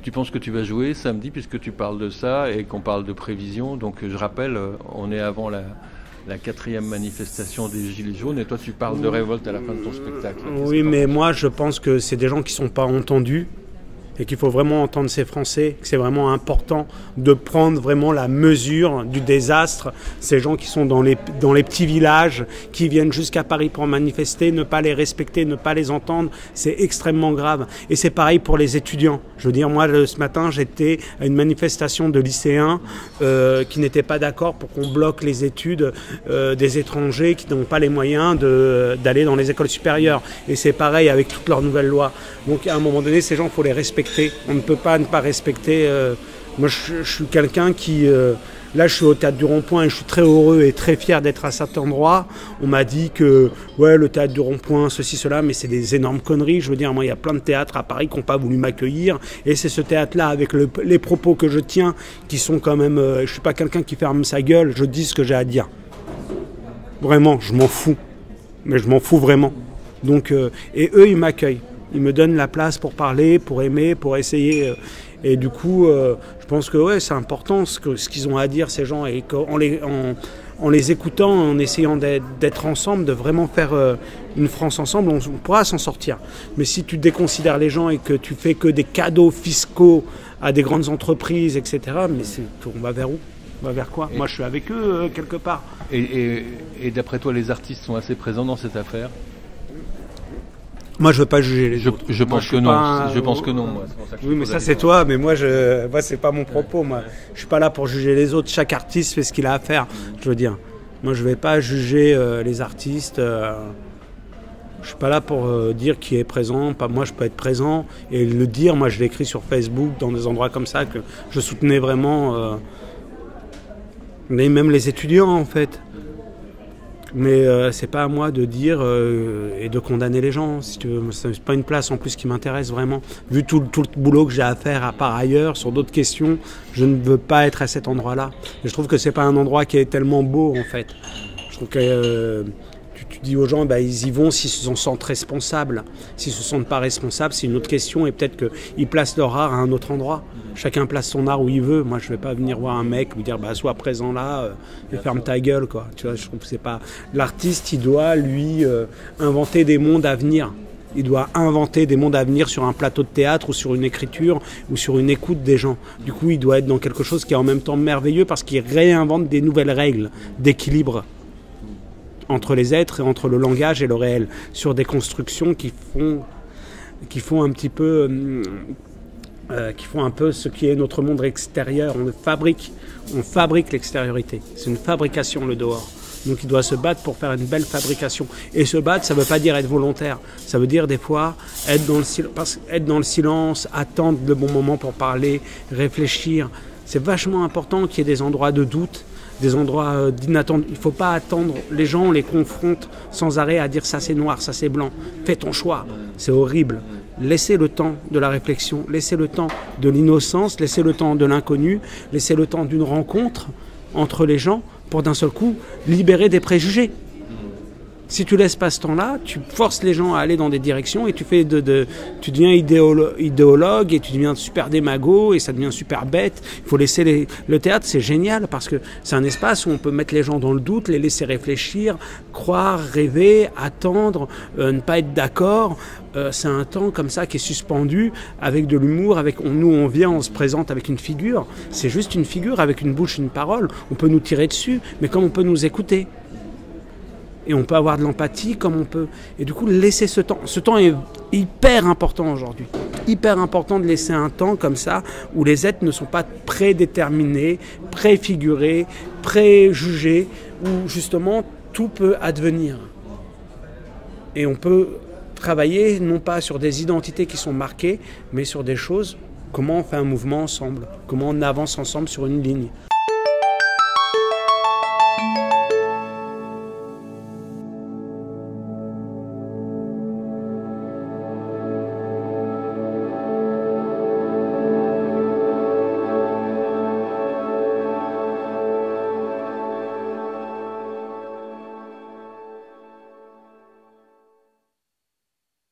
Tu penses que tu vas jouer samedi puisque tu parles de ça et qu'on parle de prévision. Donc je rappelle, on est avant la 4e manifestation des Gilets jaunes et toi tu parles de révolte à la fin de ton spectacle. Oui, mais moi je pense que c'est des gens qui ne sont pas entendus et qu'il faut vraiment entendre ces Français, que c'est vraiment important de prendre vraiment la mesure du désastre. Ces gens qui sont dans les petits villages, qui viennent jusqu'à Paris pour manifester, ne pas les respecter, ne pas les entendre, c'est extrêmement grave. Et c'est pareil pour les étudiants. Je veux dire, moi ce matin j'étais à une manifestation de lycéens qui n'étaient pas d'accord pour qu'on bloque les études des étrangers qui n'ont pas les moyens d'aller dans les écoles supérieures. Et c'est pareil avec toutes leurs nouvelles lois. Donc à un moment donné, ces gens, il faut les respecter. On ne peut pas ne pas respecter. Moi, je suis quelqu'un qui... là, je suis au Théâtre du Rond-Point et je suis très heureux et très fier d'être à cet endroit. On m'a dit que, ouais, le Théâtre du Rond-Point, ceci, cela, mais c'est des énormes conneries. Je veux dire, moi, il y a plein de théâtres à Paris qui n'ont pas voulu m'accueillir. Et c'est ce théâtre-là, avec les propos que je tiens, qui sont quand même... je ne suis pas quelqu'un qui ferme sa gueule, je dis ce que j'ai à dire. Vraiment, je m'en fous. Mais je m'en fous vraiment. Donc, et eux, ils m'accueillent. Ils me donnent la place pour parler, pour aimer, pour essayer. Et du coup, je pense que ouais, c'est important ce qu'ils ont à dire, ces gens. Et qu'en les écoutant, en essayant d'être ensemble, de vraiment faire une France ensemble, on pourra s'en sortir. Mais si tu déconsidères les gens et que tu fais que des cadeaux fiscaux à des grandes entreprises, etc., mais on va vers où ? On va vers quoi ? Moi, je suis avec eux, quelque part. Et d'après toi, les artistes sont assez présents dans cette affaire ? Moi, je veux pas juger les autres. Je pense que non. Je pense que non. Moi. C'est pour ça que oui, mais ça c'est toi. Mais moi, c'est pas mon propos. Moi, je suis pas là pour juger les autres. Chaque artiste fait ce qu'il a à faire. Je veux dire, moi, je vais pas juger les artistes. Je suis pas là pour dire qui est présent. Pas moi, je peux être présent et le dire. Moi, je l'ai écrit sur Facebook dans des endroits comme ça que je soutenais vraiment. Mais même les étudiants, en fait. Mais c'est pas à moi de dire et de condamner les gens, si tu veux. C'est pas une place en plus qui m'intéresse vraiment. Vu tout le boulot que j'ai à faire à part ailleurs, sur d'autres questions, je ne veux pas être à cet endroit-là. Et je trouve que c'est pas un endroit qui est tellement beau en fait. Je trouve que tu dis aux gens, ils y vont s'ils se sentent responsables. S'ils se sentent pas responsables, c'est une autre question et peut-être qu'ils placent leur art à un autre endroit. Chacun place son art où il veut. Moi, je vais pas venir voir un mec lui dire sois présent là et ferme ta gueule quoi. Tu vois, je trouve que c'est pas l'artiste. Il doit lui inventer des mondes à venir. Il doit inventer des mondes à venir sur un plateau de théâtre ou sur une écriture ou sur une écoute des gens. Du coup, il doit être dans quelque chose qui est en même temps merveilleux parce qu'il réinvente des nouvelles règles d'équilibre entre les êtres et entre le langage et le réel, sur des constructions qui font un petit peu, qui font un peu ce qui est notre monde extérieur. On fabrique l'extériorité. C'est une fabrication le dehors. Donc il doit se battre pour faire une belle fabrication. Et se battre, ça ne veut pas dire être volontaire. Ça veut dire des fois être dans le silence, attendre le bon moment pour parler, réfléchir. C'est vachement important qu'il y ait des endroits de doute, des endroits d'inattendu. Il ne faut pas attendre. Les gens, on les confronte sans arrêt à dire ça c'est noir, ça c'est blanc. Fais ton choix. C'est horrible. Laissez le temps de la réflexion, laissez le temps de l'innocence, laissez le temps de l'inconnu, laissez le temps d'une rencontre entre les gens pour d'un seul coup libérer des préjugés. Si tu laisses pas ce temps-là, tu forces les gens à aller dans des directions et tu deviens idéologue et tu deviens super démago et ça devient super bête. Il faut laisser le théâtre, c'est génial parce que c'est un espace où on peut mettre les gens dans le doute, les laisser réfléchir, croire, rêver, attendre, ne pas être d'accord. C'est un temps comme ça qui est suspendu avec de l'humour, nous on vient, on se présente avec une figure. C'est juste une figure avec une bouche, une parole. On peut nous tirer dessus, mais comme on peut nous écouter. Et on peut avoir de l'empathie comme on peut. Et du coup, laisser ce temps. Ce temps est hyper important aujourd'hui. Hyper important de laisser un temps comme ça où les êtres ne sont pas prédéterminés, préfigurés, préjugés, où justement tout peut advenir. Et on peut travailler non pas sur des identités qui sont marquées, mais sur des choses. Comment on fait un mouvement ensemble, comment on avance ensemble sur une ligne.